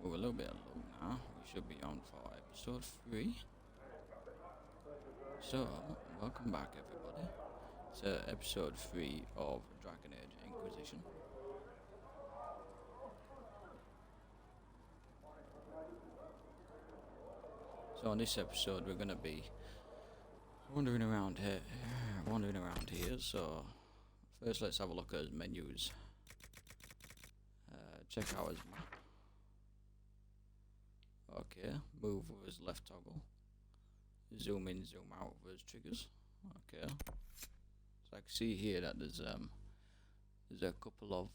We're a little bit low now. We should be on for episode 3. So, welcome back everybody to episode 3 of Dragon Age Inquisition. So on this episode we're going to be wandering around here. So first let's have a look at his menus. Check out his map. Okay, move with his left toggle. Zoom in, zoom out with his triggers. Okay. So I can see here that there's a couple of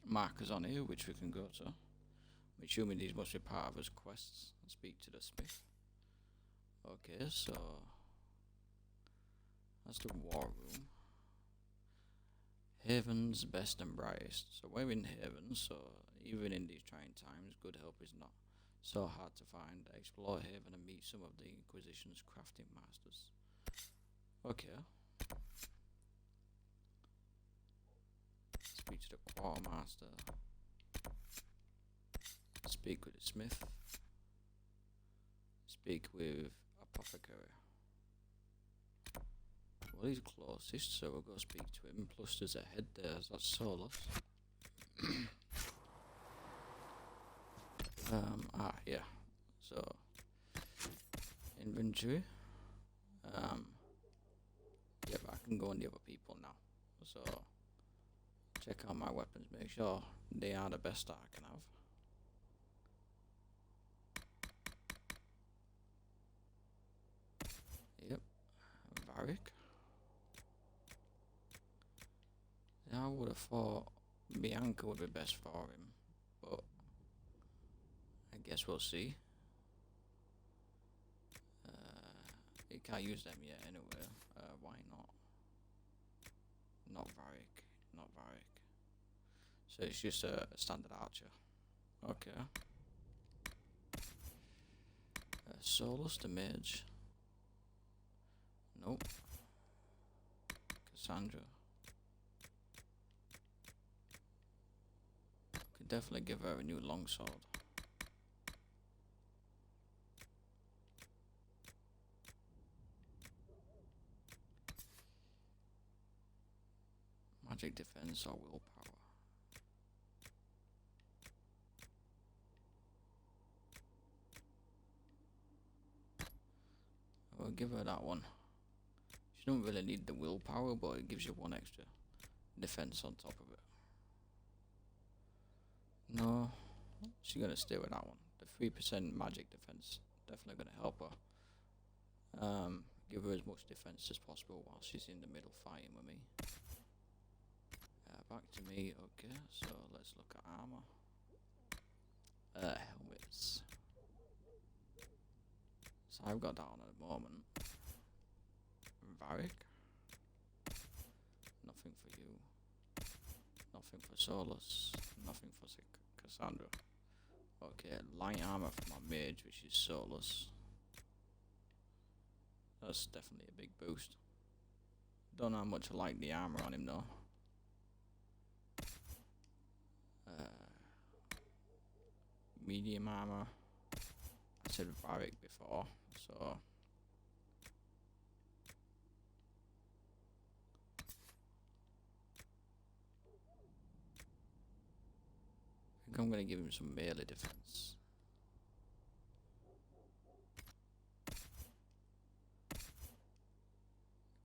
markers on here which we can go to. I'm assuming these must be part of his quests. Speak to the smith. Okay, so that's the war room. Haven's best and brightest. So we're in Haven, so even in these trying times, good help is not so hard to find. Explore Haven and meet some of the Inquisition's crafting masters. Okay. Speak to the quartermaster. Speak with the smith. Speak with apothecary. Well, he's closest, so we'll go speak to him. Plus there's a head there, so that's Solus. Yeah. So inventory. Yep, I can go on the other people now. So check out my weapons, make sure they are the best that I can have. Yep, Varric. I would have thought Bianca would be best for him, but I guess we'll see. You can't use them yet anyway. Why not? Not Varric. Not Varric. So it's just a standard archer. Okay. Solus the mage. Nope. Cassandra. Could definitely give her a new longsword. Magic defense or willpower. We'll give her that one. She don't really need the willpower, but it gives you one extra defense on top of it. No, she's gonna stay with that one. The 3% magic defense definitely gonna help her. Give her as much defense as possible while she's in the middle fighting with me. Back to me. Okay, so let's look at armor. Helmets. So I've got that on at the moment. Varric. Nothing for you. Nothing for Solus. Nothing for Cassandra. Okay, light armor for my mage, which is Solus. That's definitely a big boost. Don't know how much I like the armor on him though. Medium armor. I said Varric before, so I think I'm gonna give him some melee defense.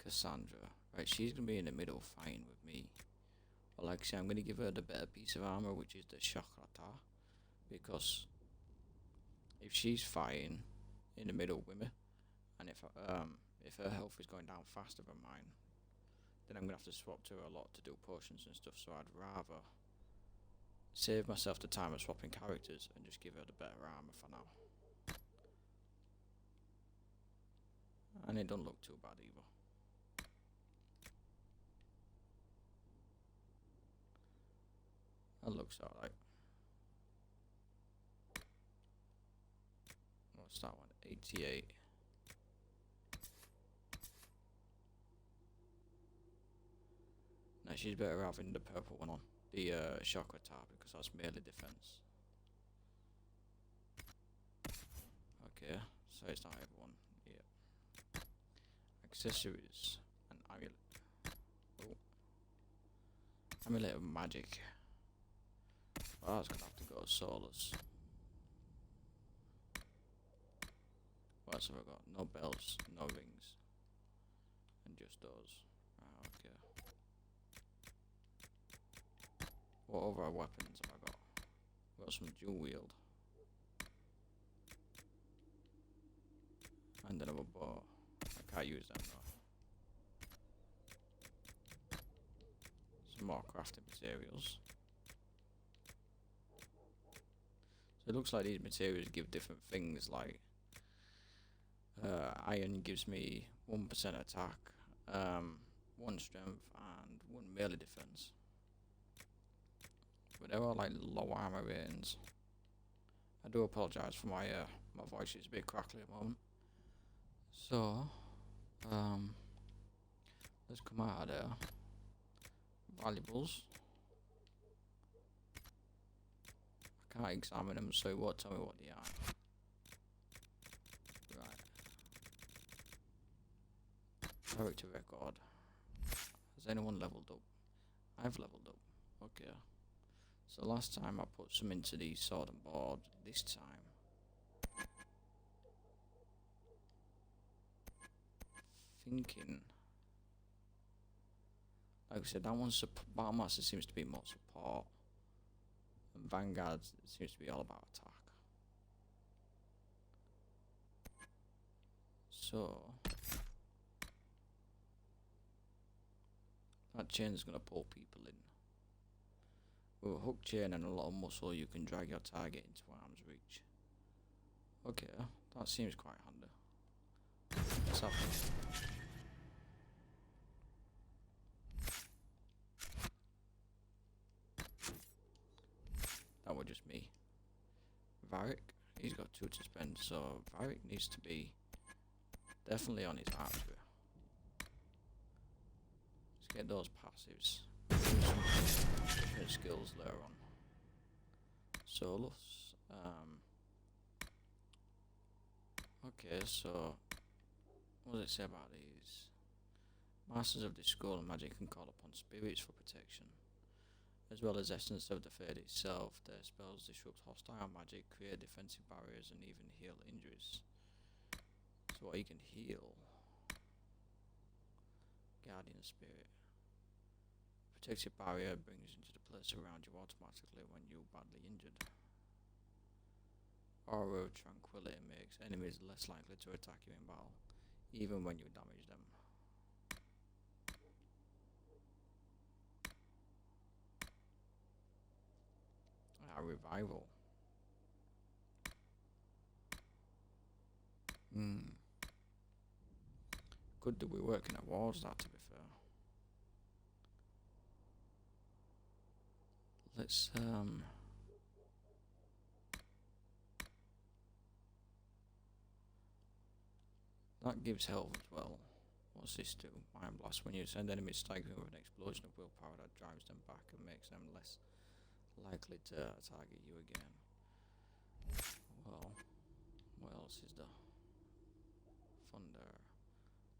Cassandra. Right, she's gonna be in the middle fighting with me. But like I say, I'm gonna give her the better piece of armor, which is the character. Because if she's fighting in the middle with me, and if her health is going down faster than mine, then I'm gonna have to swap to her a lot to do potions and stuff. So I'd rather save myself the time of swapping characters and just give her the better armor for now. And it don't look too bad either. That looks alright. What's that one? 88. No, she's better having the purple one on. The chakra tar, because that's melee defense. Okay, so it's not everyone. Yeah. Accessories. An amulet. Oh. Amulet of magic. Oh, I was gonna have to go soulless. What else have I got? No bells, no rings. And just those. Ah, okay. What other weapons have I got? Got some dual wield. And another bow. I can't use them though. Some more crafting materials. So it looks like these materials give different things, like iron gives me 1% attack, 1 strength and 1 melee defense. But they're all like low armor ratings. I do apologise for my my voice is a bit crackly at the moment. So let's come out of there. Valuables. I can't examine them, so it won't tell me what they are. Right. Character record. Has anyone leveled up? I've leveled up. Okay. So last time I put some into the sword and board. This time thinking, like I said, that one's Battlemaster seems to be more support, and Vanguard seems to be all about attack. So that chain is gonna pull people in. With a hook chain and a lot of muscle, you can drag your target into arm's reach. Okay, that seems quite handy. Let's have it. That was just me. Varric, he's got 2 to spend, so Varric needs to be definitely on his archery. Let's get those passives. Some different skills later on. Eloohs. Okay, so what does it say about these? Masters of this school of magic can call upon spirits for protection, as well as essence of the fate itself. Their spells disrupt hostile magic, create defensive barriers, and even heal injuries. So what you can heal. Guardian Spirit. Protective barrier brings into the place around you automatically when you're badly injured. Aura of Tranquility makes enemies less likely to attack you in battle, even when you damage them. Revival. Good that we're working towards that, to be fair. Let's that gives health as well. What's this do? Mind Blast. When you send enemies staggering with an explosion of willpower that drives them back and makes them less likely to target you again. Well, what else is there? Thunder.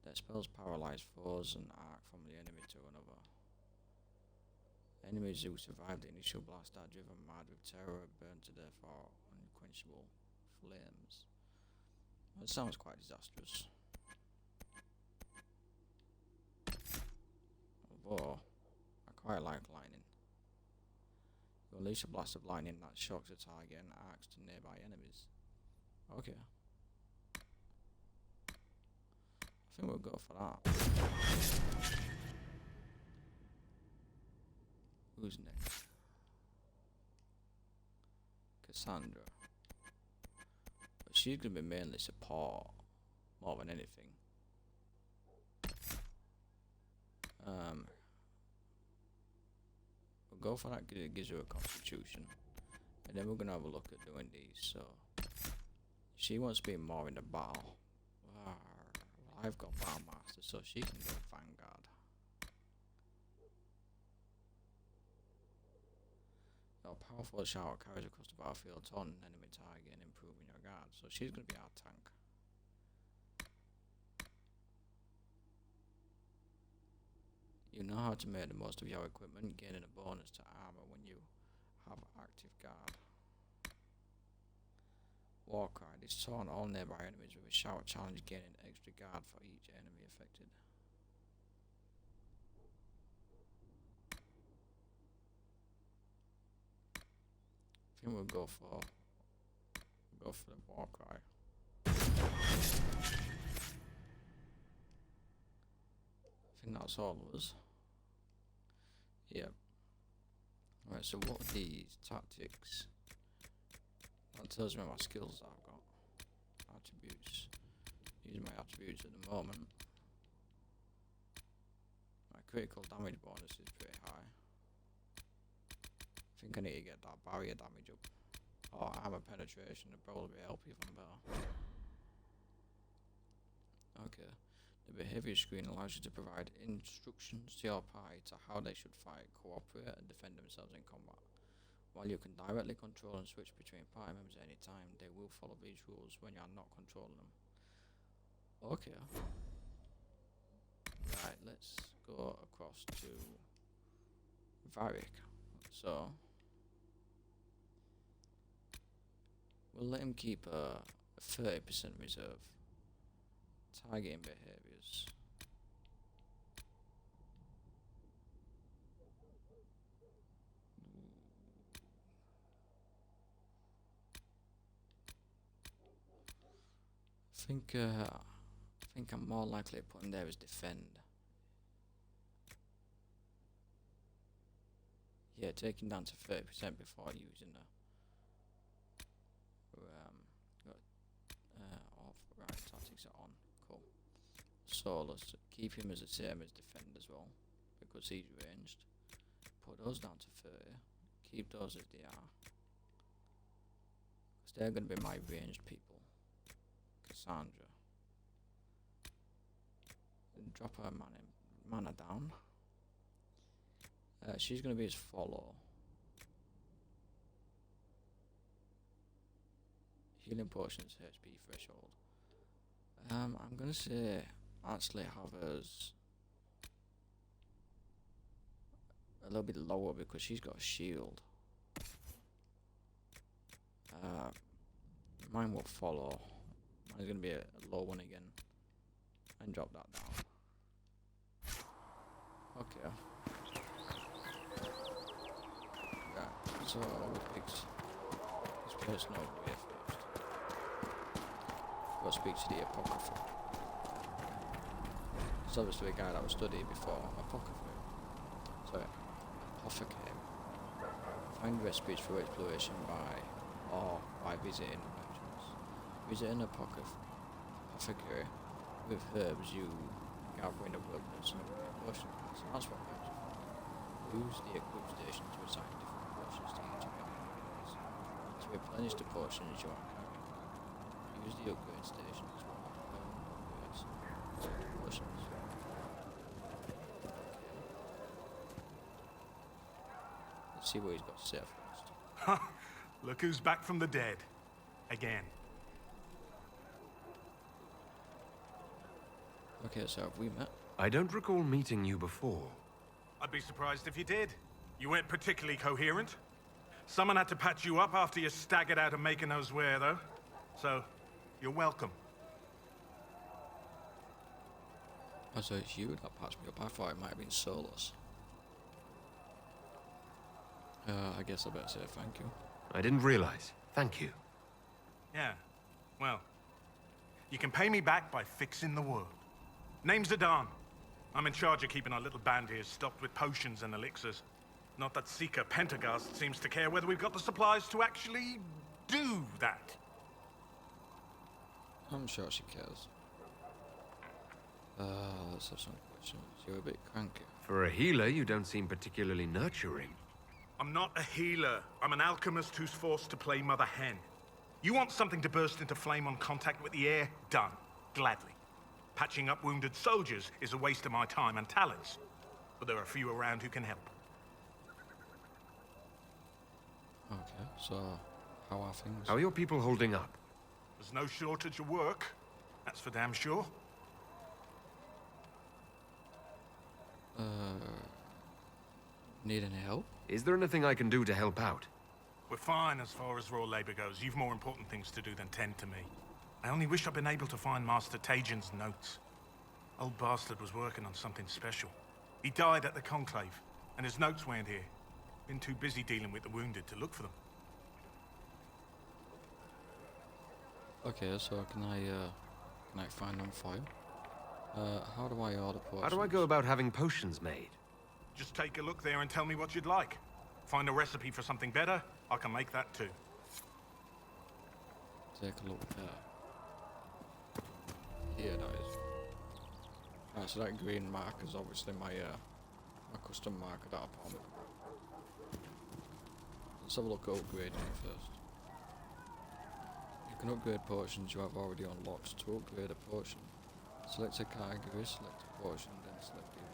Their spells paralyze foes and arc from the enemy to another. Enemies who survive the initial blast are driven mad with terror, burned to death, or unquenchable flames. That sounds quite disastrous. Although, I quite like lightning. You unleash a blast of lightning that shocks the target and arcs to nearby enemies. Okay. I think we'll go for that. Who's next? Cassandra. But she's gonna be mainly support more than anything. We'll go for that because it gives her a constitution. And then we're gonna have a look at doing these, so she wants to be more in the battle. Well, I've got Battlemaster, so she can go Vanguard. Your powerful shout carries across the battlefield, taunting an enemy target and improving your guard, so she's going to be our tank. You know how to make the most of your equipment, gaining a bonus to armor when you have active guard. Warcry. This taunt all nearby enemies with a shout challenge, gaining extra guard for each enemy affected. I think we'll go for the Warcry. I think that's all of us. Yep. Right, so what are these tactics? That tells me my skills that I've got. Attributes. Using my attributes at the moment. My critical damage bonus is pretty high. I think I need to get that barrier damage up. Or armor penetration would probably help even better. Okay. The behavior screen allows you to provide instructions to your party to how they should fight, cooperate, and defend themselves in combat. While you can directly control and switch between party members at any time, they will follow these rules when you are not controlling them. Okay. Right, let's go across to Varric. So we'll let him keep a 30% reserve. Targeting behaviors. I think I'm more likely to put him there as defend. Yeah, taking down to 30% before using the right tactics are on. Cool. So let's keep him as the same as defend as well, because he's ranged. Put those down to 30. Keep those as they are, because they're going to be my ranged people. Cassandra. And drop her mana down. She's going to be his follow. Healing potions, HP threshold. I'm going to say actually have hers a little bit lower because she's got a shield. Mine will follow. Mine's going to be a low one again. And drop that down. Okay. Right, so we picked this person over here first. Go speak to the Apocrypher. It's obviously a guy that was studied before. Apocrypher. Sorry. Apothecary. Find recipes for exploration by visiting merchants. Visiting Apothecary with herbs you gather in the wilderness and potion plants. That's what herbs are for. Use the equip station to assign different potions to each of your enemies. To replenish the potions you are carrying, use the upgrade station as well. Upgrades to potions. Let's see what he's got to say first. Ha! Look who's back from the dead. Again. Okay, so have we met? I don't recall meeting you before. I'd be surprised if you did. You weren't particularly coherent. Someone had to patch you up after you staggered out of making those wear, though. So, you're welcome. Oh, so it's you that patched me up. I thought it might have been Solos. I guess I better say thank you. I didn't realize. Thank you. Yeah, well, you can pay me back by fixing the world. Name's Zidane. I'm in charge of keeping our little band here stocked with potions and elixirs. Not that Seeker Pentagast seems to care whether we've got the supplies to actually do that. I'm sure she cares. Let's have some questions. You're a bit cranky. For a healer, you don't seem particularly nurturing. I'm not a healer. I'm an alchemist who's forced to play Mother Hen. You want something to burst into flame on contact with the air? Done. Gladly. Patching up wounded soldiers is a waste of my time and talents. But there are a few around who can help. Okay, so how are things? How are your people holding up? There's no shortage of work. That's for damn sure. Need any help? Is there anything I can do to help out? We're fine as far as raw labor goes. You've more important things to do than tend to me. I only wish I'd been able to find Master Tajin's notes. Old bastard was working on something special. He died at the Conclave, and his notes weren't here. Been too busy dealing with the wounded to look for them. Okay, so can I find them for you? How do I order potions? How do I go about having potions made? Just take a look there and tell me what you'd like. Find a recipe for something better, I can make that too. Take a look there. Here that is. Right, so that green mark is obviously my custom marker that I put on. Let's have a look at upgrading it first. You can upgrade potions you have already unlocked. To upgrade a potion, select a category, select a potion, then select the upgrade.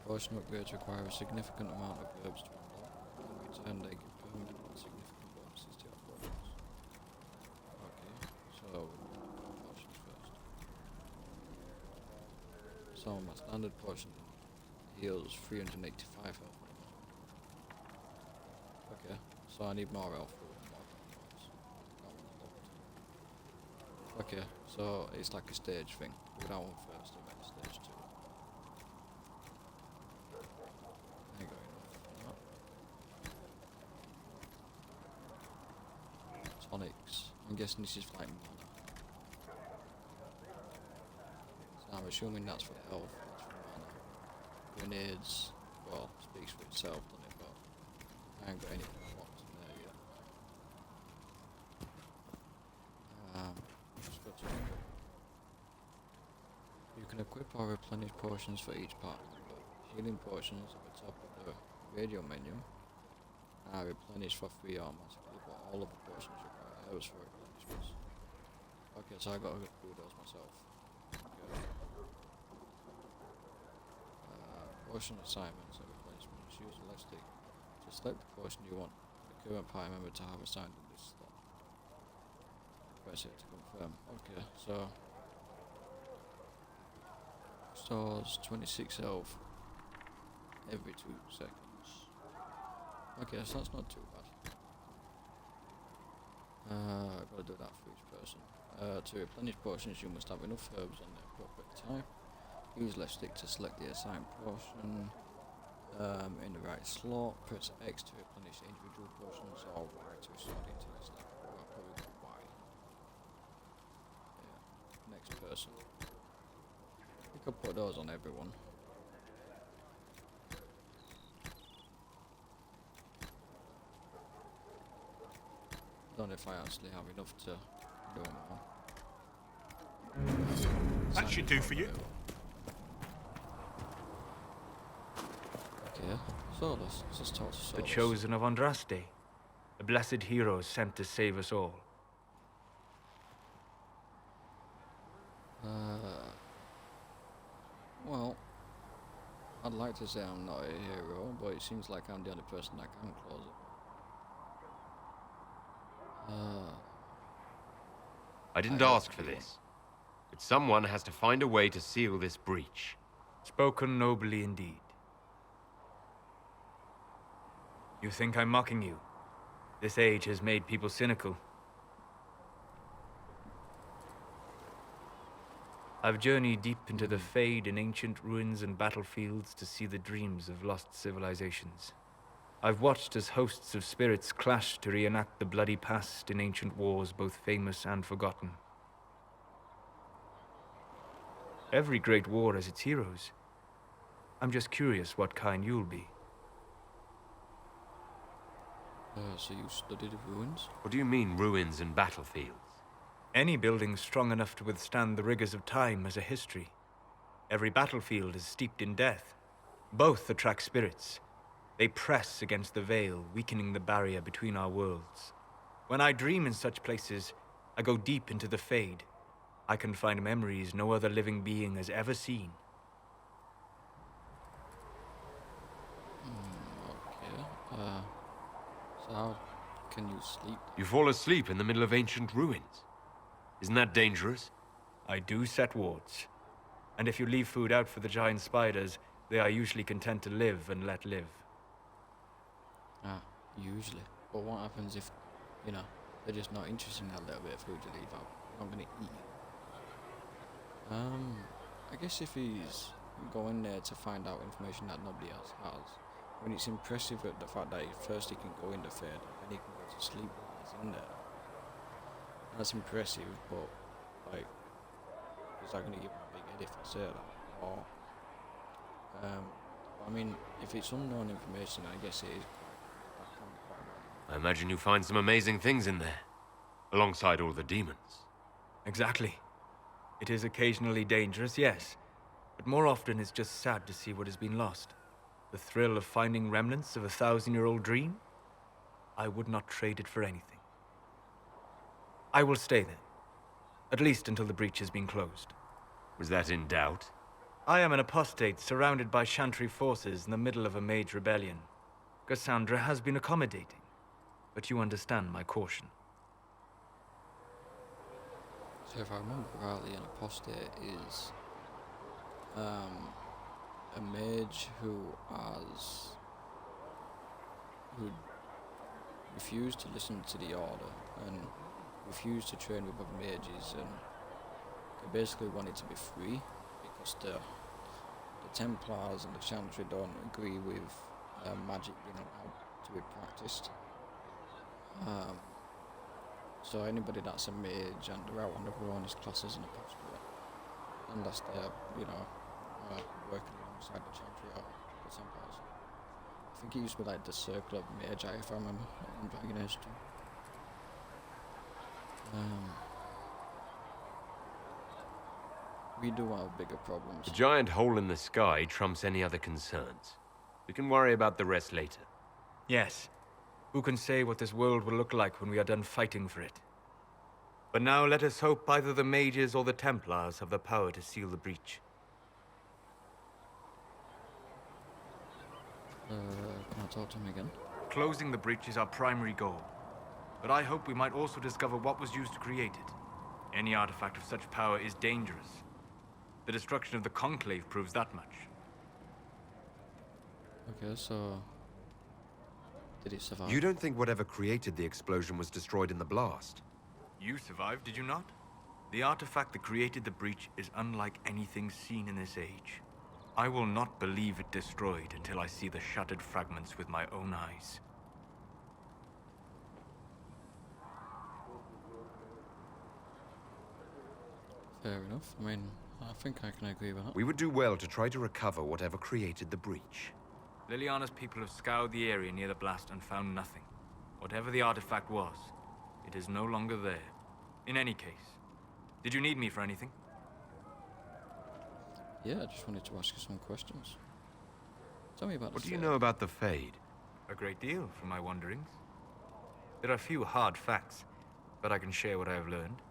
Potion upgrades require a significant amount of herbs to unlock. In return, they give permanent and significant bonuses to your potions. Okay, so we'll do potions first. So my standard potion heals 385 health. Okay, so I need more health for more points. That one's locked. Okay, so it's like a stage thing. Do that one first and then stage 2. I ain't got enough for that. Tonics. I'm guessing this is like mana. So I'm assuming that's for health, that's for mana. Grenades, well, speaks for itself, doesn't it? But I ain't got anything locked in there yet. Just go to equip. You can equip or replenish potions for each part. Healing potions at the top of the radio menu are replenished for free automatically, but all of the potions require herbs for replenishments. Okay, so I gotta do those myself. Okay. Potion assignments and replenishments. Use the left stick to select the potion you want the current party member to have assigned in this slot. Press it to confirm. Okay, so stores 26 health every 2 seconds. Okay, so that's not too bad. I've got to do that for each person. To replenish potions, you must have enough herbs on the appropriate type. Use left stick to select the assigned potion in the right slot. Press X to replenish individual potions, or Y to restore the entire stack. Well, I'll probably go Y. Yeah. Next person. You could put those on everyone. Don't know if I actually have enough to do them all. That should do for you. Okay, so let's just talk to Solus. The chosen of Andraste, the blessed hero sent to save us all. Well, I'd like to say I'm not a hero, but it seems like I'm the only person that can close it. I didn't ask for this, but someone has to find a way to seal this breach. Spoken nobly indeed. You think I'm mocking you? This age has made people cynical. I've journeyed deep into the Fade in ancient ruins and battlefields to see the dreams of lost civilizations. I've watched as hosts of spirits clash to reenact the bloody past in ancient wars, both famous and forgotten. Every great war has its heroes. I'm just curious what kind you'll be. So you studied the ruins? What do you mean, ruins and battlefields? Any building strong enough to withstand the rigors of time has a history. Every battlefield is steeped in death. Both attract spirits. They press against the veil, weakening the barrier between our worlds. When I dream in such places, I go deep into the Fade. I can find memories no other living being has ever seen. Okay. So how can you sleep? You fall asleep in the middle of ancient ruins. Isn't that dangerous? I do set wards. And if you leave food out for the giant spiders, they are usually content to live and let live. Ah, usually. But what happens if, you know, they're just not interested in that little bit of food you leave out? Not gonna eat. I guess if he's going there to find out information that nobody else has, when it's impressive at the fact that first he can go in the Fade, and then he can go to sleep while he's in there. That's impressive, but, like, is that gonna give him a big head if I say that? Or, I mean, if it's unknown information, I guess it is quite I imagine you find some amazing things in there, alongside all the demons. Exactly. It is occasionally dangerous, yes. But more often it's just sad to see what has been lost. The thrill of finding remnants of a 1,000-year-old dream? I would not trade it for anything. I will stay there. At least until the breach has been closed. Was that in doubt? I am an apostate surrounded by Chantry forces in the middle of a mage rebellion. Cassandra has been accommodating, but you understand my caution. So if I remember rightly, an apostate is a mage who refused to listen to the order and refused to train with other mages, and they basically wanted to be free because the Templars and the Chantry don't agree with magic being allowed to be practiced. So anybody that's a mage and they're out on their own is classed as an apostate, unless they're, you know, working alongside the Chantry or the Templars. I think it used to be like the Circle of Magi, if I remember, in Dragon Age 2. We do have bigger problems. The giant hole in the sky trumps any other concerns. We can worry about the rest later. Yes. Who can say what this world will look like when we are done fighting for it? But now let us hope either the mages or the Templars have the power to seal the breach. Can I talk to him again? Closing the breach is our primary goal. But I hope we might also discover what was used to create it. Any artifact of such power is dangerous. The destruction of the Conclave proves that much. Okay, so did he survive? You don't think whatever created the explosion was destroyed in the blast? You survived, did you not? The artifact that created the breach is unlike anything seen in this age. I will not believe it destroyed until I see the shattered fragments with my own eyes. Fair enough. I mean, I think I can agree with that. We would do well to try to recover whatever created the breach. Liliana's people have scoured the area near the blast and found nothing. Whatever the artifact was, it is no longer there. In any case, did you need me for anything? Yeah, I just wanted to ask you some questions. Tell me about What the do you Fade. know about the Fade? A great deal from my wanderings. There are few hard facts, but I can share what I have learned.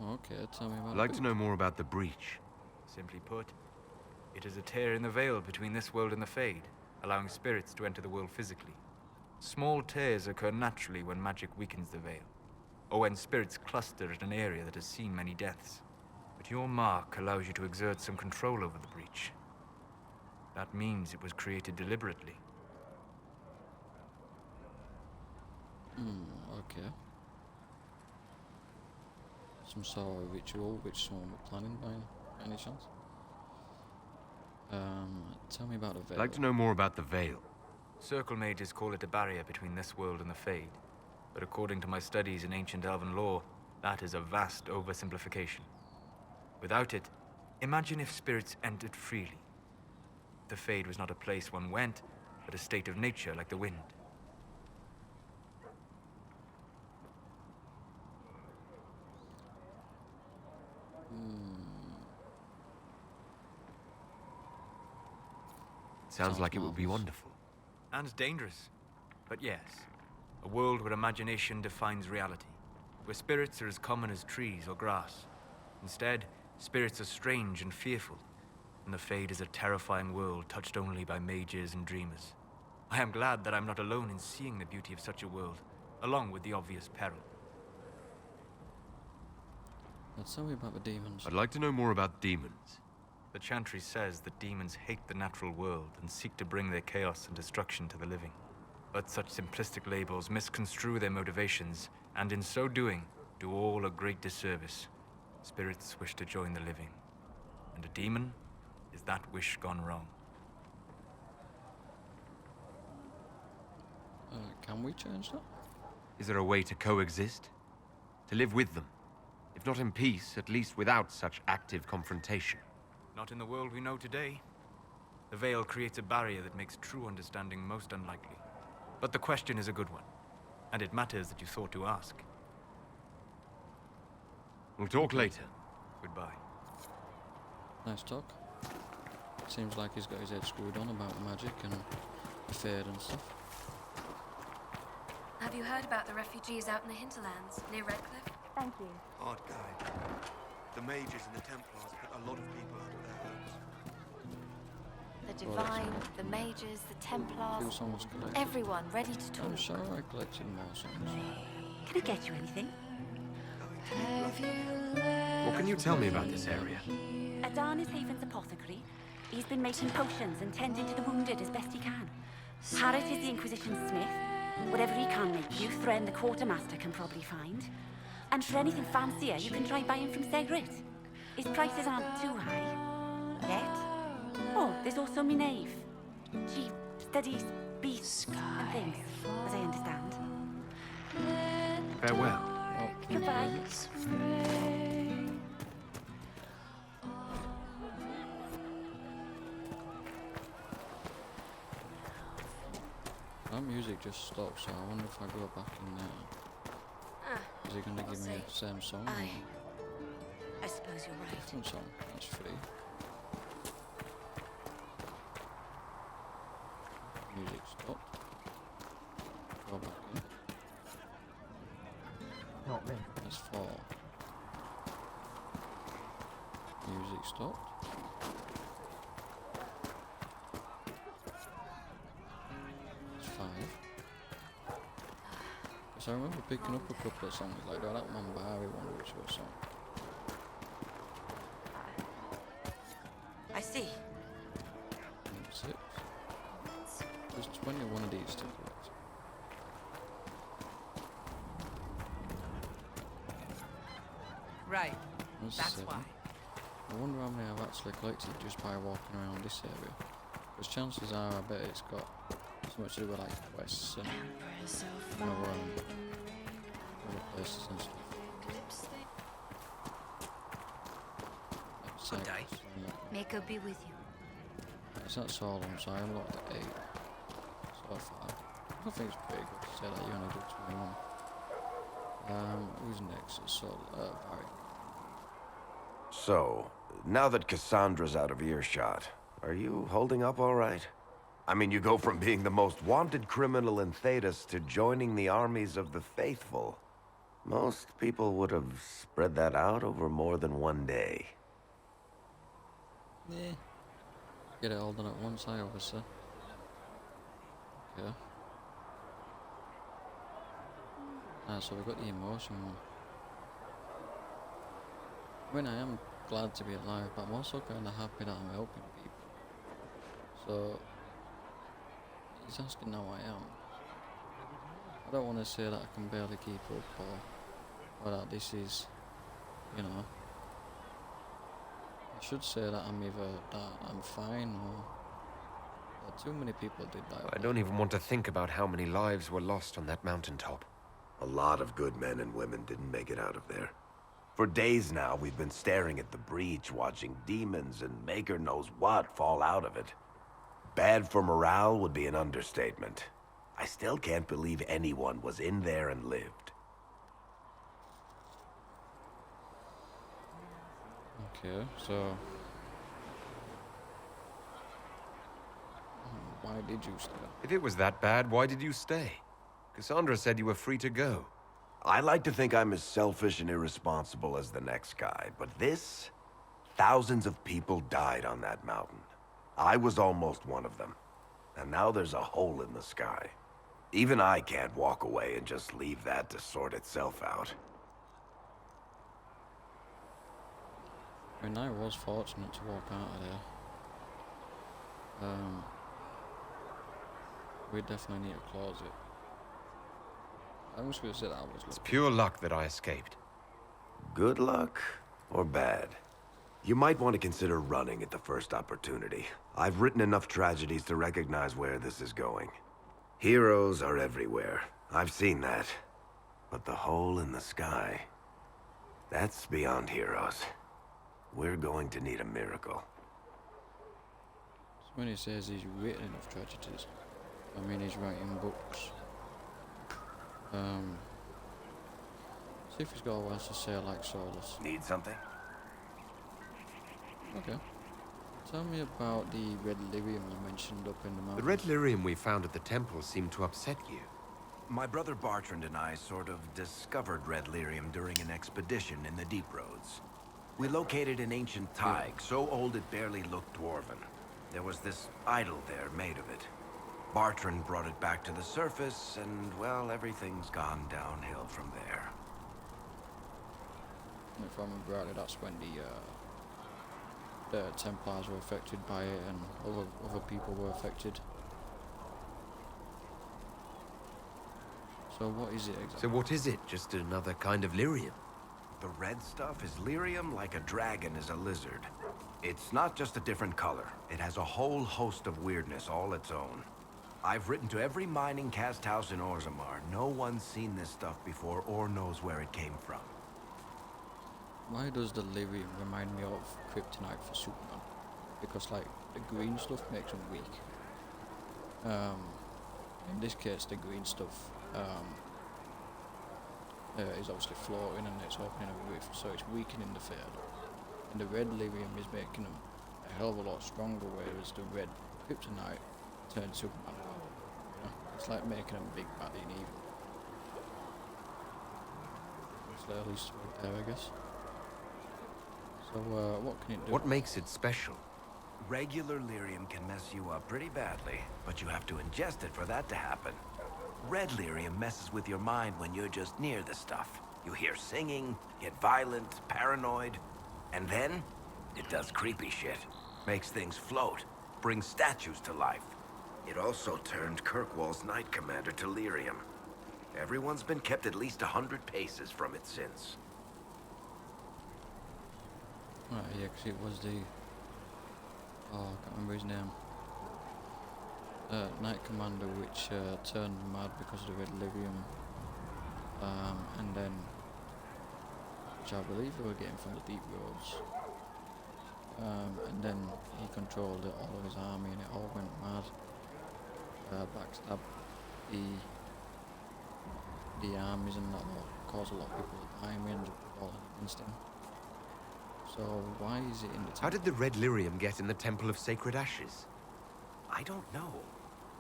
Oh, okay, tell me about I'd like to know more about the breach. Simply put, it is a tear in the veil between this world and the Fade, allowing spirits to enter the world physically. Small tears occur naturally when magic weakens the veil, or when spirits cluster at an area that has seen many deaths. But your mark allows you to exert some control over the breach. That means it was created deliberately. Okay. Some sort of ritual which someone were planning by any chance? Tell me about the veil. I'd like to know more about the Veil. Circle mages call it a barrier between this world and the Fade. But according to my studies in ancient elven lore, that is a vast oversimplification. Without it, imagine if spirits entered freely. The Fade was not a place one went, but a state of nature like the wind. Sounds like it would be marvelous. wonderful. And dangerous. But yes, a world where imagination defines reality. Where spirits are as common as trees or grass. Instead, spirits are strange and fearful. and the Fade is a terrifying world touched only by mages and dreamers. I am glad that I'm not alone in seeing the beauty of such a world, along with the obvious peril. Let's tell me about the demons. I'd like to know more about demons. The Chantry says that demons hate the natural world and seek to bring their chaos and destruction to the living. But such simplistic labels misconstrue their motivations, and in so doing, do all a great disservice. Spirits wish to join the living, and a demon is that wish gone wrong. Can we change that? Is there a way to coexist? To live with them? If not in peace, at least without such active confrontation. Not in the world we know today. The veil creates a barrier that makes true understanding most unlikely. But the question is a good one, and it matters that you thought to ask. We'll talk later. Goodbye. Nice talk. Seems like he's got his head screwed on about magic and the Fade and stuff. Have you heard about the refugees out in the hinterlands, near Redcliffe? Thank you. Hard guide. The mages and the Templars put a lot of people out of their homes. The Divine, the Mages, the Few Templars, songs collected. everyone ready to talk. I'm sure I collected more songs. Can I get you anything? What can you tell me about this area? Adan is Haven's apothecary. He's been making potions and tending to the wounded as best he can. Harriet is the Inquisition smith. Whatever he can make you, Thren the quartermaster can probably find. And for anything fancier, you can try buying from Segret. His prices aren't too high. Yet. Oh, there's also Minave. She studies beasts and things, as I understand. Farewell. Oh, Goodbye. that music just stopped, so I wonder if I go back in there. Is he going to give me the same song? I suppose you're right. Different song. That's free. Music stopped. Go back in. Not me. That's 4. Music stopped. That's 5. So I remember picking up a couple of songs like that one Barry one which was a song. I see. And 6. There's 21 of these to collect. Right. That's That's 7. why. I wonder how many I've actually collected just by walking around this area. Because chances are I bet it's got so much to do with like quests and other places and stuff. Good day. May God be with you. It's not so long, so I unlocked at 8 so far. I think it's pretty good to say that you only do 21. Who's next? So, Barry. So, now that Cassandra's out of earshot, are you holding up all right? I mean, you go from being the most wanted criminal in Thedas to joining the armies of the faithful. Most people would have spread that out over more than one day. Yeah. Get it all done at once, I obviously. Okay. So we've got the emotion one. I mean, I am glad to be alive, but I'm also kind of happy that I'm helping people. So, he's asking how I am. I don't want to say that I can barely keep up, or that this is, you know. I should say that I'm either that I'm fine, or that too many people did die. I don't even want to think about how many lives were lost on that mountaintop. A lot of good men and women didn't make it out of there. For days now, we've been staring at the breach, watching demons and maker knows what fall out of it. Bad for morale would be an understatement. I still can't believe anyone was in there and lived. Okay, so why did you stay? If it was that bad, why did you stay? Cassandra said you were free to go. I like to think I'm as selfish and irresponsible as the next guy, but this Thousands of people died on that mountain. I was almost one of them. And now there's a hole in the sky. Even I can't walk away and just leave that to sort itself out. I mean, I was fortunate to walk out of there. We definitely need a closet. I was going to say that I was It's lucky. pure luck that I escaped. Good luck or bad? You might want to consider running at the first opportunity. I've written enough tragedies to recognize where this is going. Heroes are everywhere. I've seen that. But the hole in the sky, that's beyond heroes. We're going to need a miracle. So when he says he's written enough tragedies, I mean he's writing books. See if he's got what else to say like Solus. Need something? Okay. Tell me about the red lyrium you mentioned up in the mountains. The red lyrium we found at the temple seemed to upset you. My brother Bartrand and I sort of discovered red lyrium during an expedition in the deep roads. We located an ancient Tig, so old it barely looked dwarven. There was this idol there made of it. Bartrand brought it back to the surface, and, well, everything's gone downhill from there. If I remember rightly, that's when the Templars were affected by it and other people were affected. So what is it exactly? So what is it? Just another kind of lyrium? The red stuff is lyrium like a dragon is a lizard. It's not just a different color. It has a whole host of weirdness all its own. I've written to every mining cast house in Orzammar. No one's seen this stuff before or knows where it came from. Why does the lyrium remind me of kryptonite for Superman? Because like the green stuff makes him weak. In this case the green stuff is obviously floating and it's opening a rift, so it's weakening the Fade. And the red lyrium is making them a hell of a lot stronger, whereas the red kryptonite turns Superman power. You know? It's like making them big, bad and evil. So at least right there, I guess. So what can it do? What makes it special? Regular lyrium can mess you up pretty badly, but you have to ingest it for that to happen. Red lyrium messes with your mind when you're just near the stuff. You hear singing, get violent, paranoid, and then it does creepy shit. Makes things float, brings statues to life. It also turned Kirkwall's Knight Commander to lyrium. Everyone's been kept at least 100 paces from it since. Right, yeah, 'cause it was the... Oh, I can't remember his name. Knight Commander, which turned mad because of the red lyrium. And then... which I believe we were getting from the deep roads. And then he controlled all of his army and it all went mad. Backstabbed the armies and that caused a lot of people to die and we ended up falling against him. So why is it in the temple? How did the red lyrium get in the Temple of Sacred Ashes? I don't know.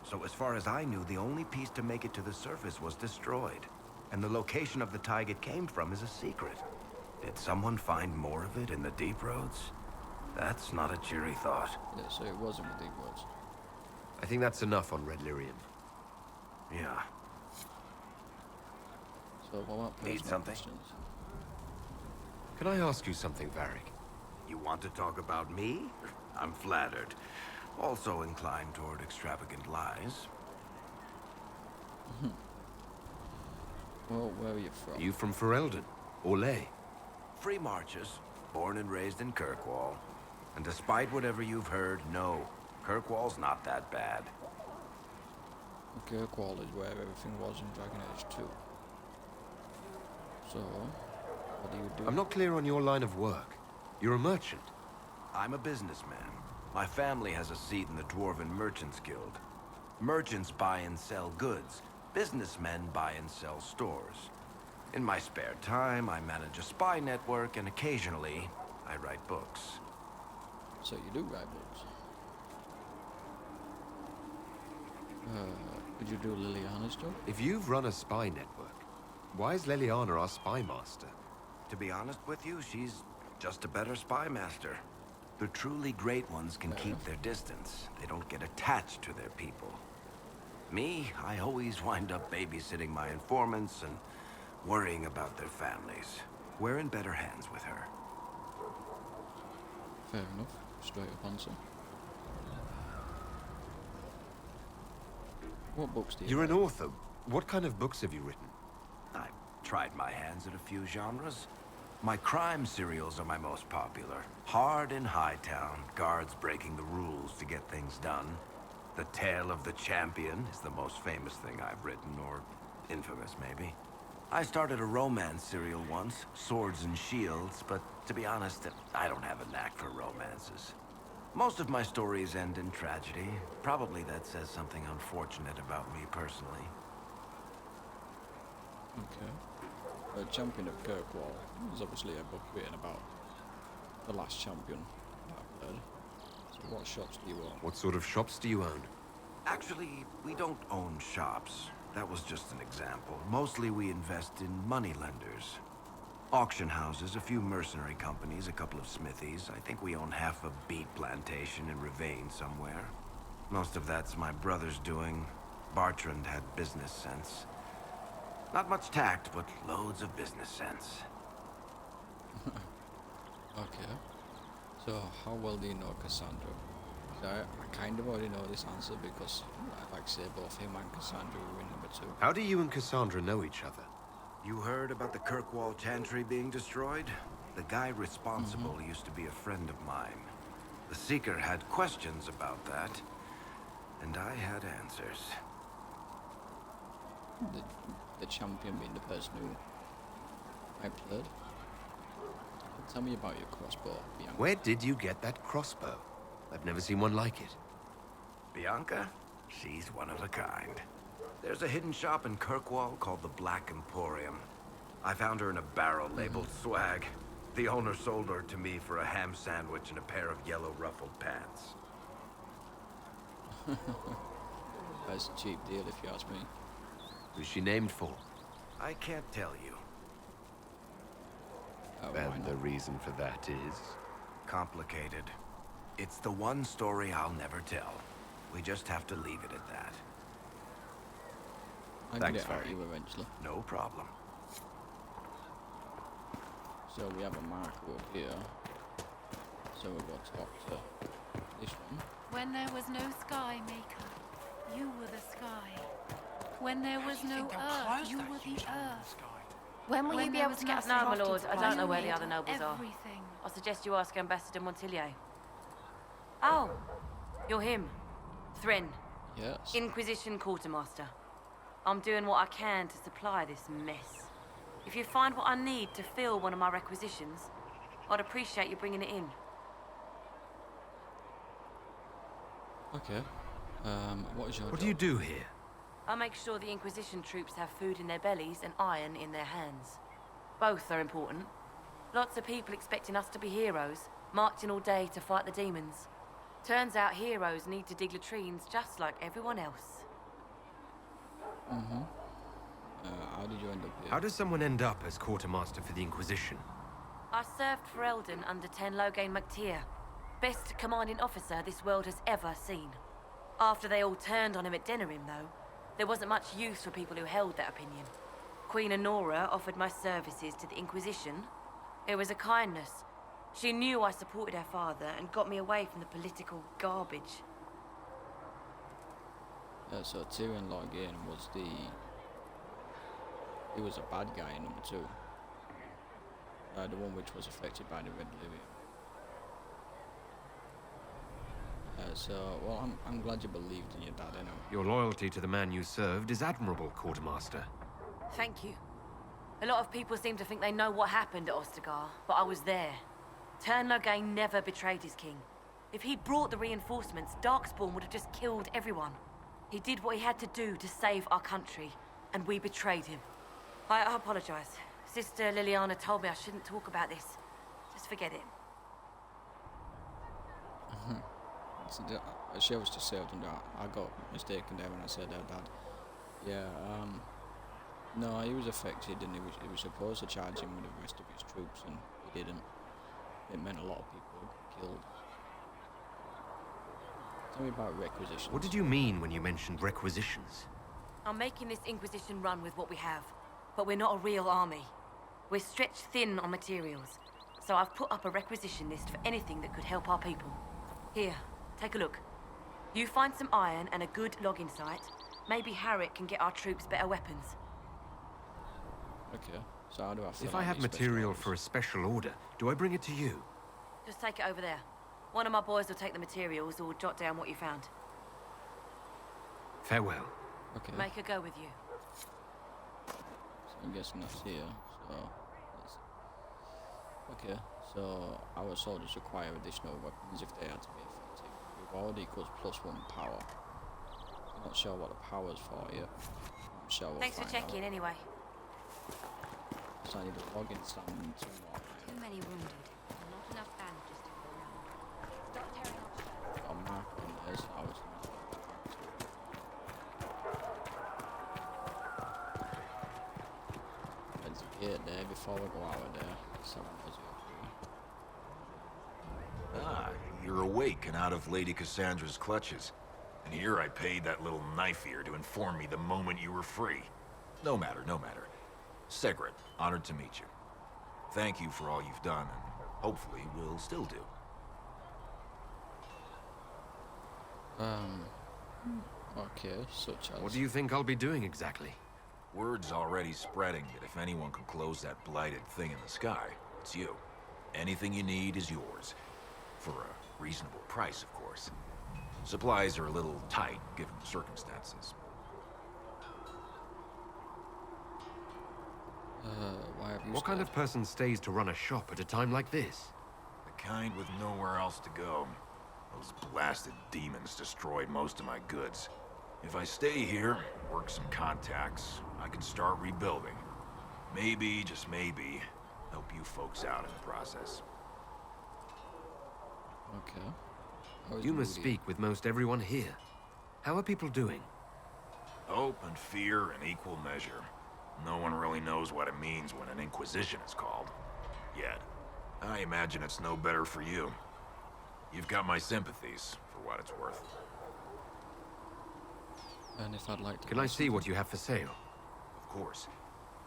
So as far as I knew, the only piece to make it to the surface was destroyed. And the location of the Tig it came from is a secret. Did someone find more of it in the deep roads? That's not a cheery thought. Yeah, so it was in the deep roads. I think that's enough on red lyrium. Yeah. So what about Need personal something? questions? Can I ask you something, Varric? You want to talk about me? I'm flattered. Also inclined toward extravagant lies. Well, where are you from? Are you from Ferelden? Orlais? Free marches, born and raised in Kirkwall. And despite whatever you've heard, no, Kirkwall's not that bad. Kirkwall is where everything was in Dragon Age 2. So, what do you do? I'm not clear on your line of work. You're a merchant. I'm a businessman. My family has a seat in the Dwarven Merchants Guild. Merchants buy and sell goods. Businessmen buy and sell stores. In my spare time, I manage a spy network, and occasionally, I write books. So you do write books. Would you do Liliana's job? If you've run a spy network, why is Leliana our spy master? To be honest with you, she's Just a better spy master. The truly great ones can keep their distance. They don't get attached to their people. Me, I always wind up babysitting my informants and worrying about their families. We're in better hands with her. Fair enough. Straight up answer. What books do you You're read? an author. What kind of books have you written? I've tried my hands at a few genres. My crime serials are my most popular. Hard in Hightown, guards breaking the rules to get things done. The Tale of the Champion is the most famous thing I've written, or infamous maybe. I started a romance serial once, Swords and Shields, but to be honest, I don't have a knack for romances. Most of my stories end in tragedy. Probably that says something unfortunate about me personally. Okay. Champion of Kirkwall is obviously a book written about the last champion that I've played. So what shops do you own? What sort of shops do you own? Actually, we don't own shops. That was just an example. Mostly we invest in moneylenders. Auction houses, a few mercenary companies, a couple of smithies. I think we own half a beet plantation in Ravane somewhere. Most of that's my brother's doing. Bartrand had business sense. Not much tact, but loads of business sense. Okay. So how well do you know Cassandra? I kind of already know this answer because, like I say, both him and Cassandra were in number 2. How do you and Cassandra know each other? You heard about the Kirkwall Chantry being destroyed? The guy responsible used to be a friend of mine. The Seeker had questions about that, and I had answers. The champion being the person who I played. Tell me about your crossbow, Bianca. Where did you get that crossbow? I've never seen one like it. Bianca? She's one of a kind. There's a hidden shop in Kirkwall called the Black Emporium. I found her in a barrel labeled swag. The owner sold her to me for a ham sandwich and a pair of yellow ruffled pants. That's a cheap deal if you ask me. Who's she named for? I can't tell you. Why And the not? reason for that is? Complicated. It's the one story I'll never tell. We just have to leave it at that. I'll Thanks, get it out Barry. you eventually. No problem. So we have a marker up here. So we'll go talk to this one. When there was no sky, Maker, you were the sky. When there was no earth, you were the earth. When will you be able to get us? No, my lord, I don't know where the other nobles are. Everything. I suggest you ask Ambassador Montillier. Oh, you're him. Thren, Yes. Inquisition Quartermaster. I'm doing what I can to supply this mess. If you find what I need to fill one of my requisitions, I'd appreciate you bringing it in. Okay. What is your What do you do here? I make sure the Inquisition troops have food in their bellies and iron in their hands. Both are important. Lots of people expecting us to be heroes, marching all day to fight the demons. Turns out heroes need to dig latrines just like everyone else. how did you end up here? How does someone end up as quartermaster for the Inquisition? I served for Eldon under Ten Logain MacTier. Best commanding officer this world has ever seen. After they all turned on him at Denerim, though, there wasn't much use for people who held that opinion. Queen Honora offered my services to the Inquisition. It was a kindness. She knew I supported her father and got me away from the political garbage. So Tyrion Logain was he was a bad guy in number 2. The one which was affected by the Red Livia. Well, I'm glad you believed in your dad anyway. Your loyalty to the man you served is admirable, quartermaster. Thank you. A lot of people seem to think they know what happened at Ostagar, but I was there. Tern Logain never betrayed his king. If he'd brought the reinforcements, Darkspawn would have just killed everyone. He did what he had to do to save our country, and we betrayed him. I apologize. Sister Liliana told me I shouldn't talk about this. Just forget it. She was just saved and I got mistaken there when I said Dad. Yeah, no, he was affected and he was supposed to charge him with the rest of his troops and he didn't. it meant a lot of people killed. Tell me about requisitions. What did you mean when you mentioned requisitions? I'm making this Inquisition run with what we have, but we're not a real army. We're stretched thin on materials, so I've put up a requisition list for anything that could help our people. Here, take a look. You find some iron and a good logging site, maybe Harriet can get our troops better weapons. Okay, so how do I fill If I out have these material special for a special order, do I bring it to you? Just take it over there. One of my boys will take the materials or jot down what you found. Farewell. orders? Okay. Make her go with you. So I'm guessing that's here. So let's... Okay, so our soldiers require additional weapons if they are to be effective. Reward equals +1 power. I'm not sure what the power's for yet. I'm sure we'll Thanks for find checking out. anyway. So I need a login stand and some more. Too many wounded. Not enough bandages to go around. Stop tearing off shirts. Got a mark on there, so I was going to Let's get there before we go out of there. Someone knows who. Ah, you're awake and out of Lady Cassandra's clutches. And here I paid that little knife ear to inform me the moment you were free. No matter, no matter. Segret, honored to meet you. Thank you for all you've done, and hopefully will still do. Okay, such as... What do you think I'll be doing exactly? Word's already spreading that if anyone can close that blighted thing in the sky, it's you. Anything you need is yours. For a reasonable price, of course. Supplies are a little tight, given the circumstances. Why have you What kind of person stays to run a shop at a time like this? The kind with nowhere else to go. Those blasted demons destroyed most of my goods. If I stay here, work some contacts, I can start rebuilding. Maybe, just maybe, help you folks out in the process. Okay. How is You must Moody? speak with most everyone here. How are people doing? Hope and fear in equal measure. No one really knows what it means when an Inquisition is called. Yet. I imagine it's no better for you. You've got my sympathies, for what it's worth. And if I'd like to... Can I see what you have for sale? Of course.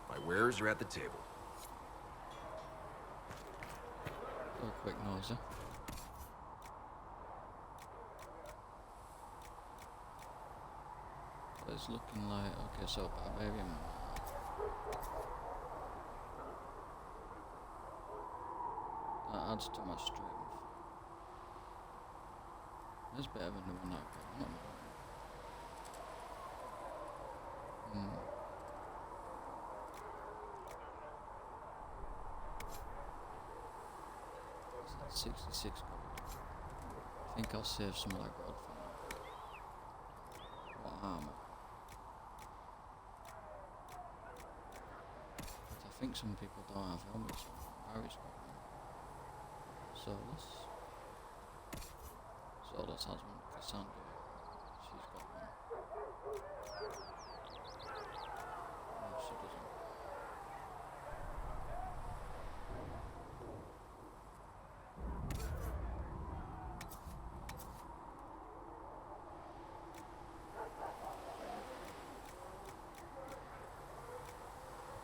My wares are at the table. Do a quick nosy. So it's looking like... Okay, so Barbarian... That adds to my strength. That's better than the one I've got. Hmm. 66 gold. I think I'll save some of that gold for now. What armor? I think some people don't have helmets on. Barry's got one. Solus has one. Cassandra, she's got one. No, she doesn't.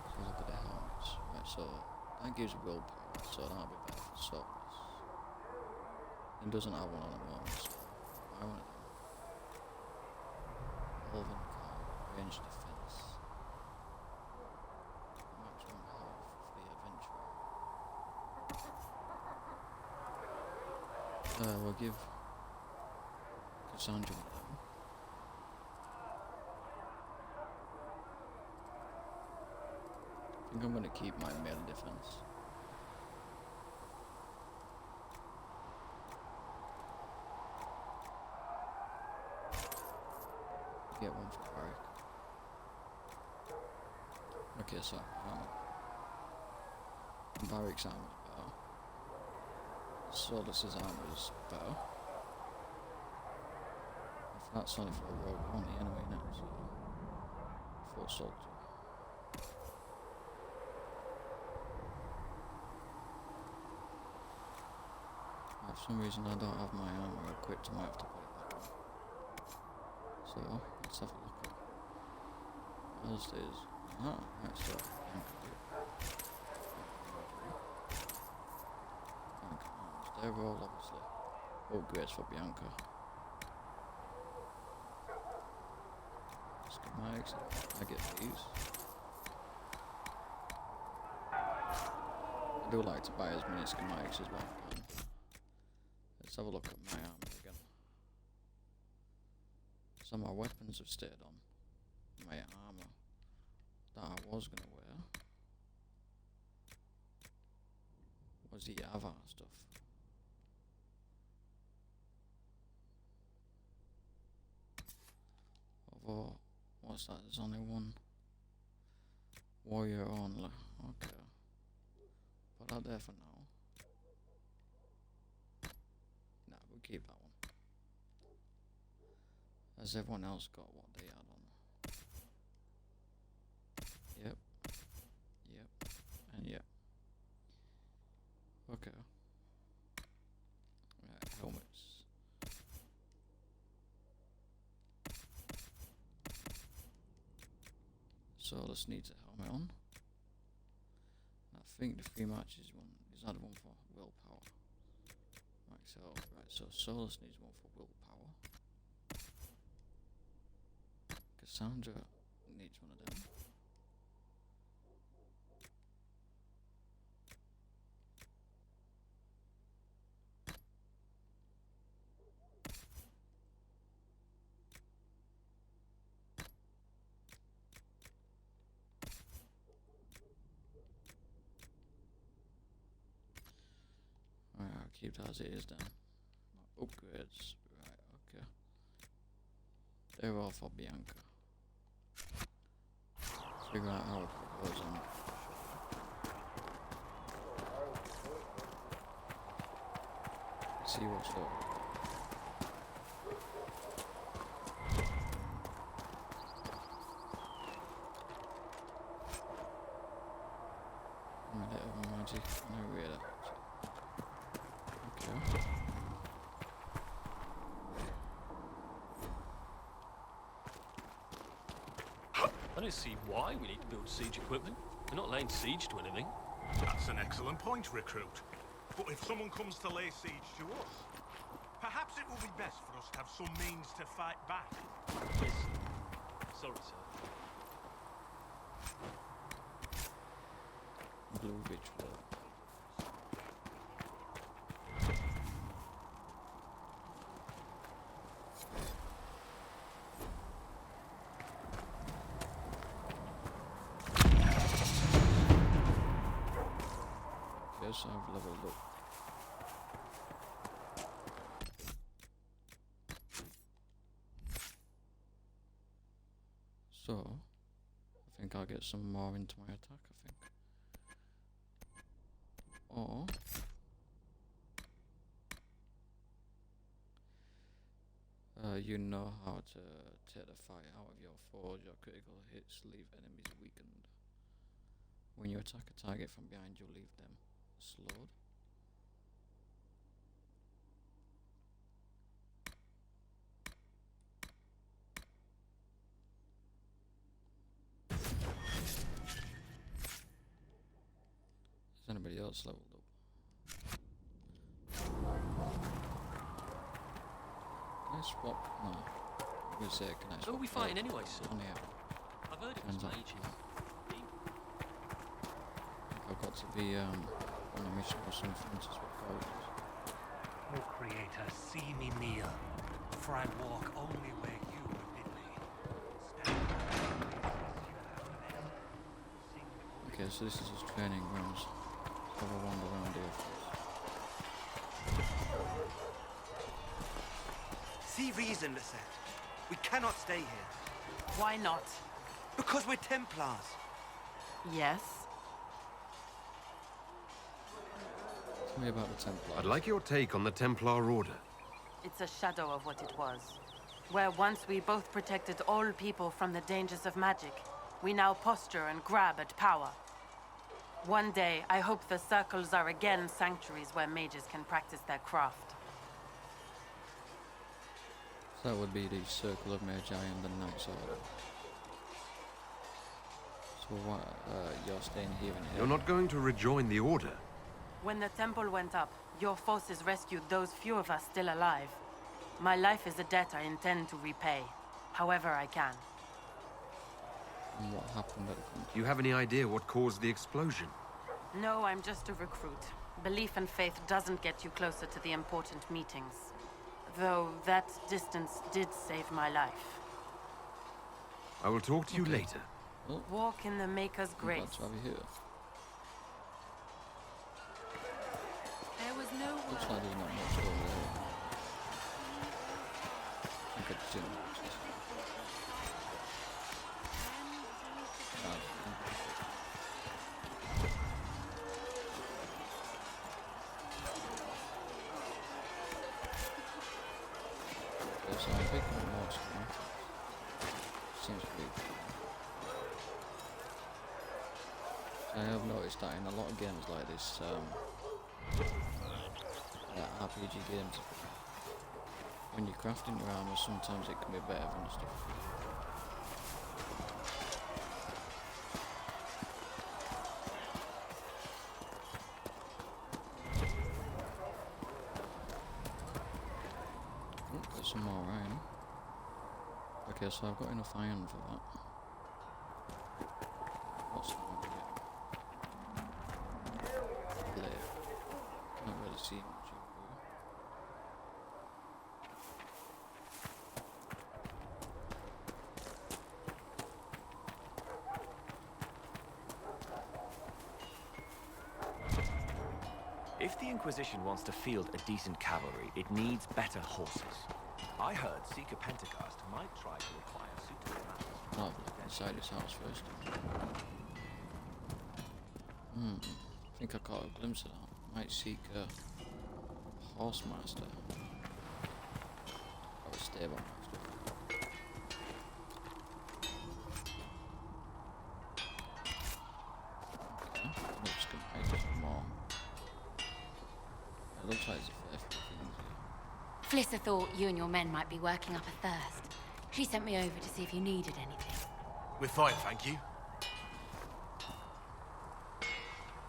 So look at the helmets. Right, so that gives willpower, so that'll be better for Solus. He doesn't have one on the moment, so I want it. Elven card, range defense. Maximum health for the adventurer. We'll give Cassandra one of them. I think I'm gonna keep my melee defense. Get one for Barrick. Okay, so Barrick's armor is better. Solus's armor is better. If that's only for a rogue one, anyway, now, so for assault. some reason I don't have my armor equipped, I might have to put it back on. So, let's have a look at what else there is. Ah, right, so Bianca arms. They're all obviously upgrades for Bianca. Schematics, I get these. I do like to buy as many schematics as well. Let's have a look at my armor again. So my weapons have stayed on. My armor that I was gonna wear was the havent stuff. Although, what's that? There's only one warrior only. Okay. Put that there for now. Nah, we'll keep that one. Has everyone else got what they had on? Yep. Yep. And yep. Okay. Right, helmets. Solus needs a helmet on. I think the 3 matches one is another one for willpower. Right, so Solus needs one for willpower. Cassandra needs one of them. I'll keep that as it is then. Upgrades. Right, okay. They're all for Bianca. Let's figure out how to put those on. Let's see what's up. A little magic. No really. Okay. I don't see why we need to build siege equipment. We're not laying siege to anything. That's an excellent point, recruit. But if someone comes to lay siege to us, perhaps it will be best for us to have some means to fight back. Yes. Sorry, sir. Blue ritual. Guess I've leveled up. So, I think I'll get some more into my attack, I think. Or you know how to take the fire out of your foes. Your critical hits leave enemies weakened. When you attack a target from behind, you leave them slowed. Is anybody else leveled up? Can I swap? No. I'm gonna say, can I swap? Who are we fighting anyway, sir? On here. I've heard it was Turns out. mages. I've got to be on a mission or something to swap characters. O Creator, see me kneel, for I walk only where you would bid me. Okay, so this is his training grounds. Have a wander around here first. See reason, Lisette. We cannot stay here. Why not? Because we're Templars. Yes. Tell me about the Templars. I'd like your take on the Templar Order. It's a shadow of what it was. Where once we both protected all people from the dangers of magic, we now posture and grab at power. One day, I hope the circles are again sanctuaries where mages can practice their craft. That would be the Circle of Magi and the Knights Order. So what, you're staying here in here? You're not going to rejoin the Order? When the temple went up, your forces rescued those few of us still alive. My life is a debt I intend to repay, however I can. And what happened at the company? Do you have any idea what caused the explosion? No, I'm just a recruit. Belief and faith doesn't get you closer to the important meetings. Though that distance did save my life. I will talk to you later. Oh. Walk in the Maker's grace. That's why we're here. There was no Looks like there's not much over there. I could zoom. So I'm picking up more schematics. Seems to be. I have noticed that in a lot of games like this, RPG games, when you're crafting your armor, sometimes it can be better than stuff. Got some more iron. Okay, so I've got enough iron for that. What's that over here? Blade. Can't really see much over here. If the Inquisition wants to field a decent cavalry, it needs better horses. I heard Seeker Pentecost might try to acquire suitable mounts. I'll look inside his house first. I think I caught a glimpse of that. Might seek a horse master. Or a stable master. Okay, I'm just gonna make some more. It looks like it's a fair few things here. Flissa thought you and your men might be working up a thirst. She sent me over to see if you needed anything. We're fine, thank you.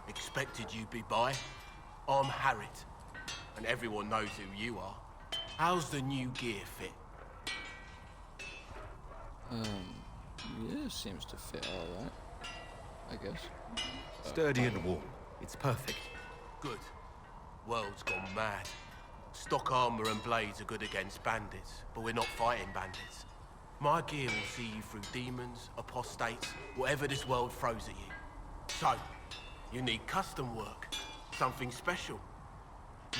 Expected you'd be by. I'm Harriet, and everyone knows who you are. How's the new gear fit? Yeah, seems to fit alright. I guess. Sturdy and warm. It's perfect. Good. World's gone mad. Stock armor and blades are good against bandits, but we're not fighting bandits. My gear will see you through demons, apostates, whatever this world throws at you. So, you need custom work, something special.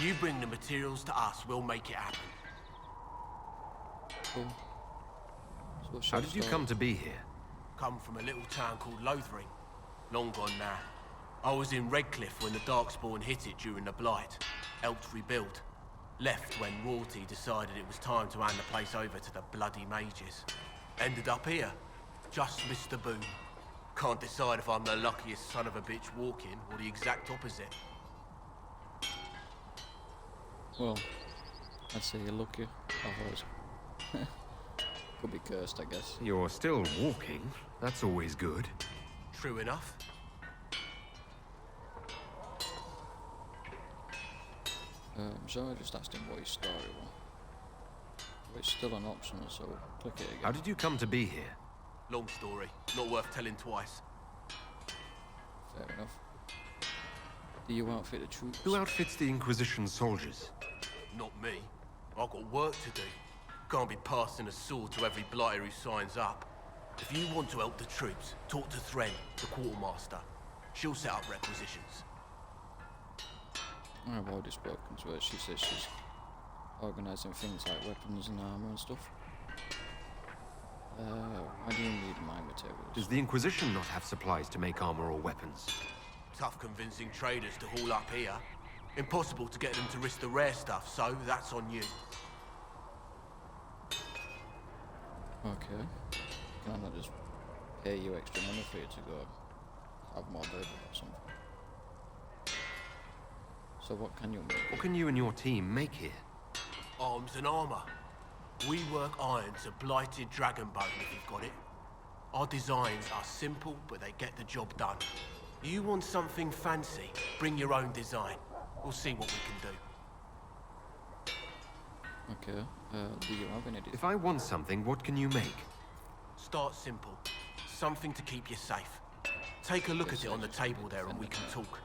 You bring the materials to us, we'll make it happen. Cool. So How did you come to be here? Come from a little town called Lothering. Long gone now. I was in Redcliffe when the Darkspawn hit it during the Blight. Helped rebuild. Left when royalty decided it was time to hand the place over to the bloody mages. Ended up here. Just missed the boom. Can't decide if I'm the luckiest son of a bitch walking or the exact opposite. Well, I'd say you're lucky. Otherwise, could be cursed, I guess. You're still walking. That's always good. True enough. So I just asked him what his story was. But it's still an option, so click it again. How did you come to be here? Long story. Not worth telling twice. Fair enough. Do you outfit the troops? Who outfits the Inquisition soldiers? Not me. I've got work to do. Can't be passing a sword to every blighter who signs up. If you want to help the troops, talk to Thren, the quartermaster. She'll set up requisitions. I've already spoken to her. She says she's organising things like weapons and armour and stuff. Why do you need my materials? Does the Inquisition not have supplies to make armor or weapons? Tough convincing traders to haul up here. Impossible to get them to risk the rare stuff, so that's on you. Okay. Can I not just pay you extra money for you to go have more labor or something? So what can you make? What can you and your team make here? Arms and armour. We work iron to blighted dragonbone if you've got it. Our designs are simple, but they get the job done. You want something fancy, bring your own design. We'll see what we can do. Okay, do you have any? If I want something, what can you make? Start simple. Something to keep you safe. Take a look at it on the table there and we can talk.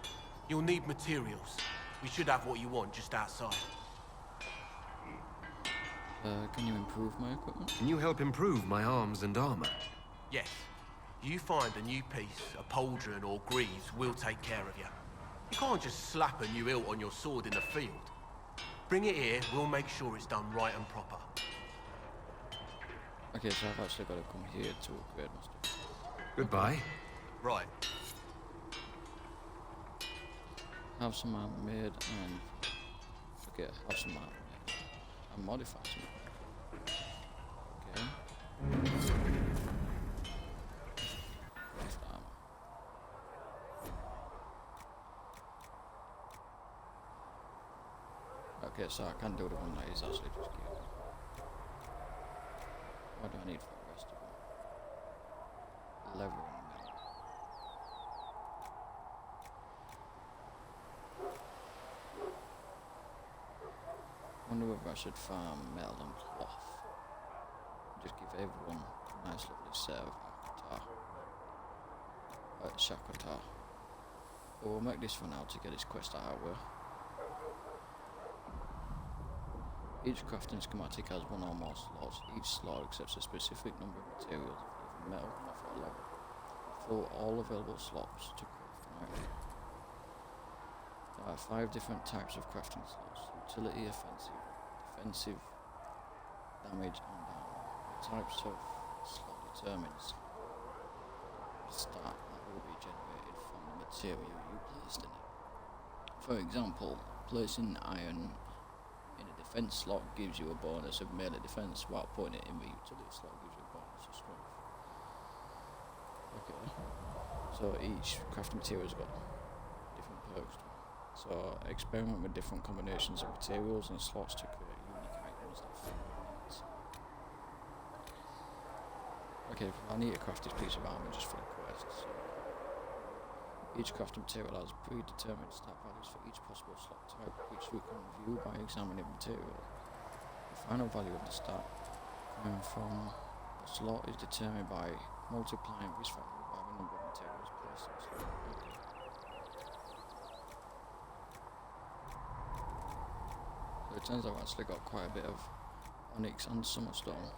You'll need materials. We should have what you want just outside. Can you improve my equipment? Can you help improve my arms and armor? Yes. You find a new piece, a pauldron or greaves, we'll take care of you. You can't just slap a new hilt on your sword in the field. Bring it here, we'll make sure it's done right and proper. Okay, so I've actually got to come here to upgrade my stuff. Goodbye. Right. Have some armor made and... Okay, have some armor made. And modify some. Okay. Craft armor. Okay, so I can do the one that is actually just cute. What do I need for the rest of them? Leather and metal. Wonder whether I should farm metal and cloth. Just give everyone a nice lovely set of Shakatar. But we'll make this for now to get this quest out of the way. Each crafting schematic has one or more slots. Each slot accepts a specific number of materials of either metal, cloth or leather. Fill all available slots to craft an item. There are 5 different types of crafting slots: utility, offensive, defensive, damage and armor. The types of slot determines the stat that will be generated from the material you placed in it. For example, placing iron in a defense slot gives you a bonus of melee defense, while putting it in the utility slot gives you a bonus of strength. Okay, so each crafting material has got different perks to it. So experiment with different combinations of materials and slots to create unique items that fit your needs. Okay, I need to craft this piece of armor just for the quest. So each crafting material has predetermined stat values for each possible slot type, which you can view by examining the material. The final value of the stat coming from the slot is determined by multiplying this value by the number of materials placed in the slot. Okay. So it turns out I've actually got quite a bit of onyx and summer stone.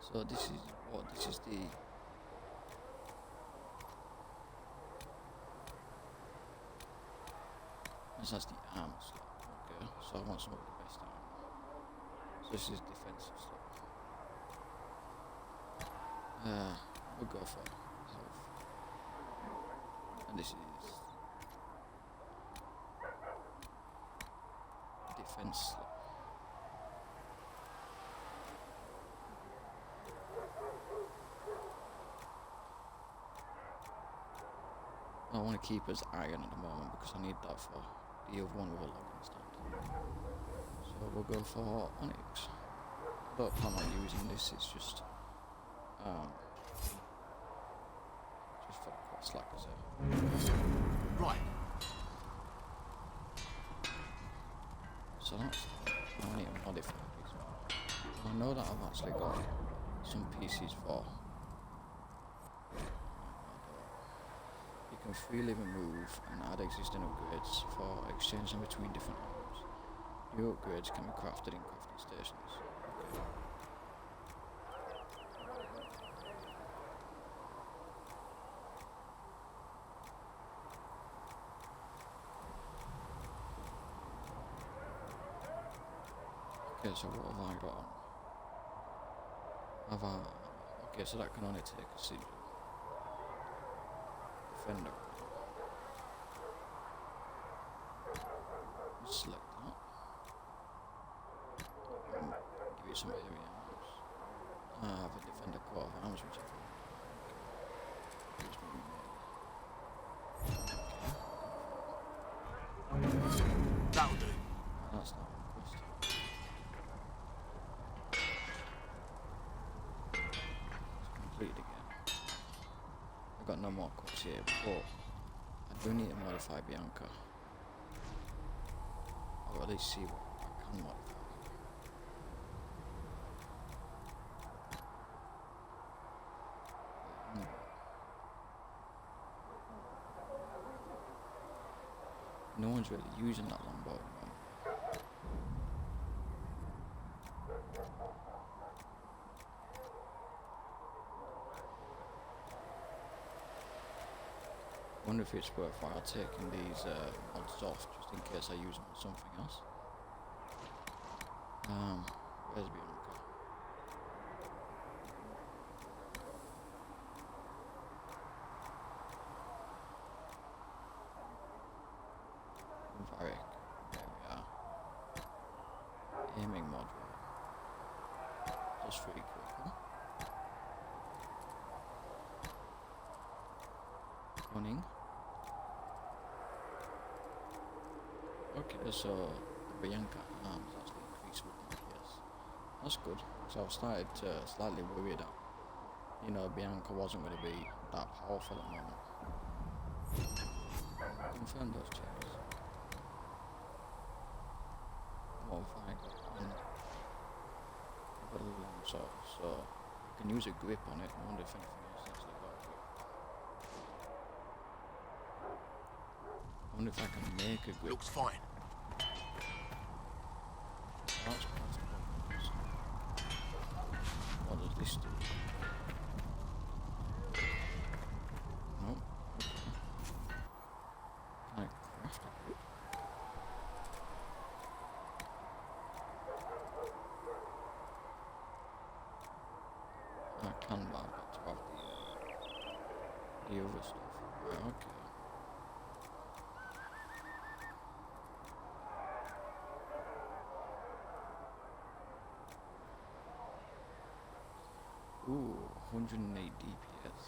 So this is what, this is the... This has the armor slot, okay, so I want some of the best armor. So this is defensive slot. We'll go for health. And this is defense slot. I want to keep as iron at the moment because I need that for the other one with a logging stand. So we'll go for onyx. I don't plan on using this, it's just for the quest, like I said. Right. So that's I need to modify these. I know that I've actually got some pieces for. You can freely remove and add existing upgrades for exchanging between different items. New upgrades can be crafted in crafting stations. Okay. Okay, so what have I got on? Okay, so that can only take a sigil. Defender. Select that. Give you some area arms. I have a defender coat of arms which I think gives me melee. That'll do. That's not a quest. I've got no more cooks here, but I do need to modify Bianca. Or at least see what I can modify. No one's really using that longbow at the moment. I wonder if it's worthwhile taking these mods off just in case I use them on something else. Where's Bianca? Varric. There we are. Aiming module. Plus 3 critical. Cunning. Okay, so the Bianca arms actually increase with my PS. That's good. So I've started to slightly worry that, you know, Bianca wasn't going to be that powerful at the moment. Confirm those checks. What have I got? I've got a long sword, so I can use a grip on it. I wonder if anything else actually got a grip. I wonder if I can make a grip. Looks fine. That's possible. What does this do? Nope. Can I craft a grip? I can, but I've got to have the other stuff. Right, okay. Ooh, 108 DPS.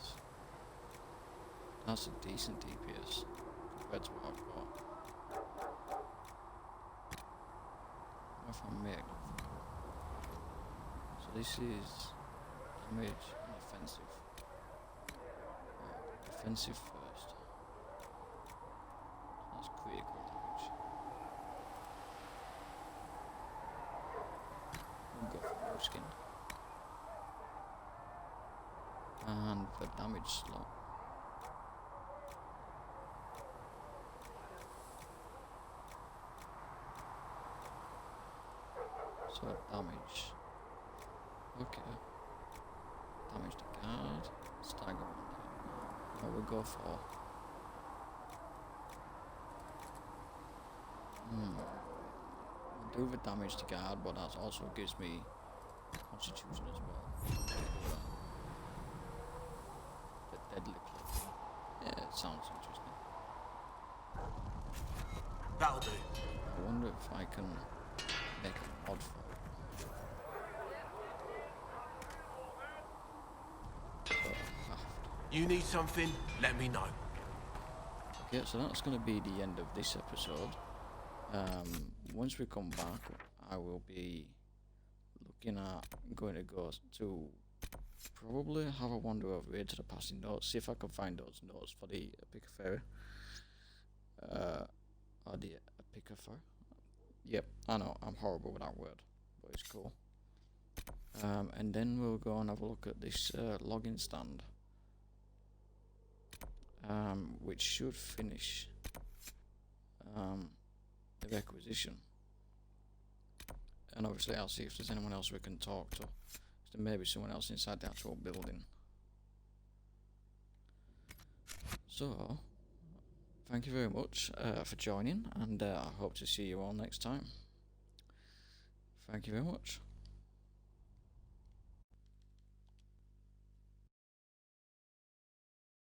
That's a decent DPS compared to what I've got. What if I make it? So this is damage and offensive. Defensive first. That's critical damage. We'll go for no skin. And the damage slot. So damage. Okay. Damage to guard. Stagger one. What we'll go for. We'll do the damage to guard, but that also gives me constitution as well. Deadly clip. Yeah, it sounds interesting. That'll do. I wonder if I can make a mod for it. So I have to. You need something, let me know. Okay, so that's going to be the end of this episode. Once we come back, I will be looking at going to go to probably have a wander over here to the passing notes, see if I can find those notes for the Epicaphary. Or the Epicaphary. Yep, I know, I'm horrible with that word, but it's cool. And then we'll go and have a look at this login stand, which should finish the requisition. And obviously I'll see if there's anyone else we can talk to. There may be someone else inside the actual building. So, thank you very much for joining, and I hope to see you all next time. Thank you very much.